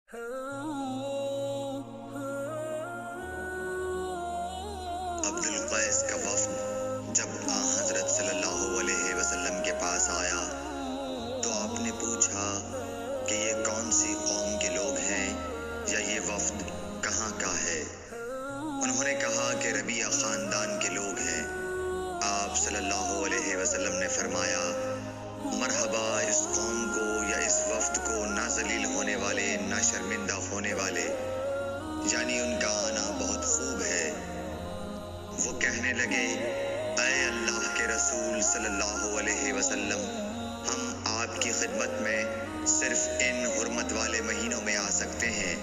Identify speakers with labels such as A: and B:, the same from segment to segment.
A: عبد القیس کا وفد جب حضرت صلی اللہ علیہ وسلم کے پاس آیا تو آپ نے پوچھا کہ یہ کون سی قوم کے لوگ ہیں یا یہ وفد کہاں کا ہے؟ انہوں نے کہا کہ ربیعہ خاندان کے لوگ ہیں۔ آپ صلی اللہ علیہ وسلم نے فرمایا، مرحبا اس قوم کو یا اس وفد کو، نہ ذلیل ہونے والے نہ شرمندہ ہونے والے، یعنی ان کا آنا بہت خوب ہے۔ وہ کہنے لگے، اے اللہ کے رسول صلی اللہ علیہ وسلم، ہم آپ کی خدمت میں صرف ان حرمت والے مہینوں میں آ سکتے ہیں،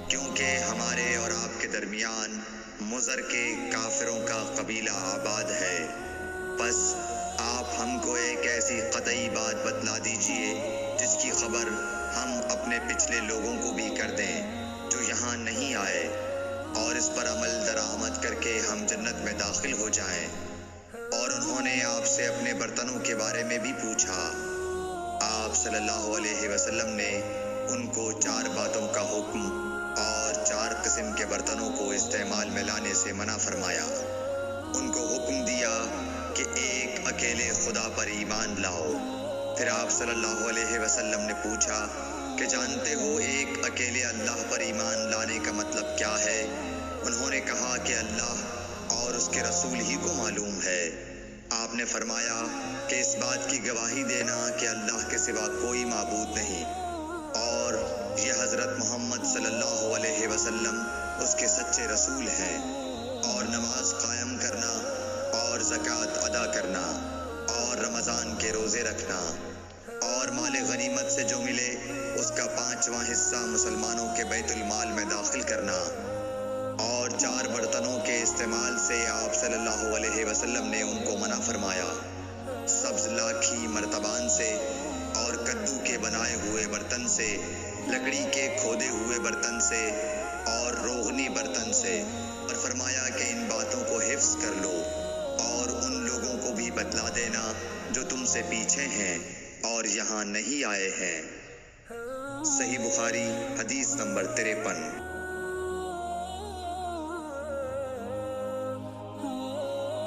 A: کیونکہ ہمارے اور آپ کے درمیان مضر کے کافروں کا قبیلہ آباد ہے۔ بس آپ ہم کو ایک ایسی قطعی بات بتلا دیجئے جس کی خبر ہم اپنے پچھلے لوگوں کو بھی کر دیں جو یہاں نہیں آئے، اور اس پر عمل درآمد کر کے ہم جنت میں داخل ہو جائیں۔ اور انہوں نے آپ سے اپنے برتنوں کے بارے میں بھی پوچھا۔ آپ صلی اللہ علیہ وسلم نے ان کو 4 باتوں کا حکم اور 4 قسم کے برتنوں کو استعمال میں لانے سے منع فرمایا۔ ان کو حکم دیا کہ ایک اکیلے خدا پر ایمان لاؤ۔ پھر آپ صلی اللہ علیہ وسلم نے پوچھا کہ جانتے ہو ایک اکیلے اللہ پر ایمان لانے کا مطلب کیا ہے؟ انہوں نے کہا کہ اللہ اور اس کے رسول ہی کو معلوم ہے۔ آپ نے فرمایا کہ اس بات کی گواہی دینا کہ اللہ کے سوا کوئی معبود نہیں، اور یہ حضرت محمد صلی اللہ علیہ وسلم اس کے سچے رسول ہیں، اور نماز قائم کرنا اور زکوٰۃ ادا کرنا اور رمضان کے روزے رکھنا اور مال غنیمت سے جو ملے اس کا 5واں حصہ مسلمانوں کے بیت المال میں داخل کرنا، اور 4 برتنوں کے استعمال سے آپ صلی اللہ علیہ وسلم نے ان کو منع فرمایا، سبز لاکھی مرتبان سے اور کدو کے بنائے ہوئے برتن سے، لکڑی کے کھودے ہوئے برتن سے اور روغنی برتن سے، اور فرمایا کہ ان باتوں کو حفظ کر لو اور ان لوگوں کو بھی بتلا دینا جو تم سے پیچھے ہیں اور یہاں نہیں آئے ہیں۔ صحیح بخاری حدیث نمبر 53۔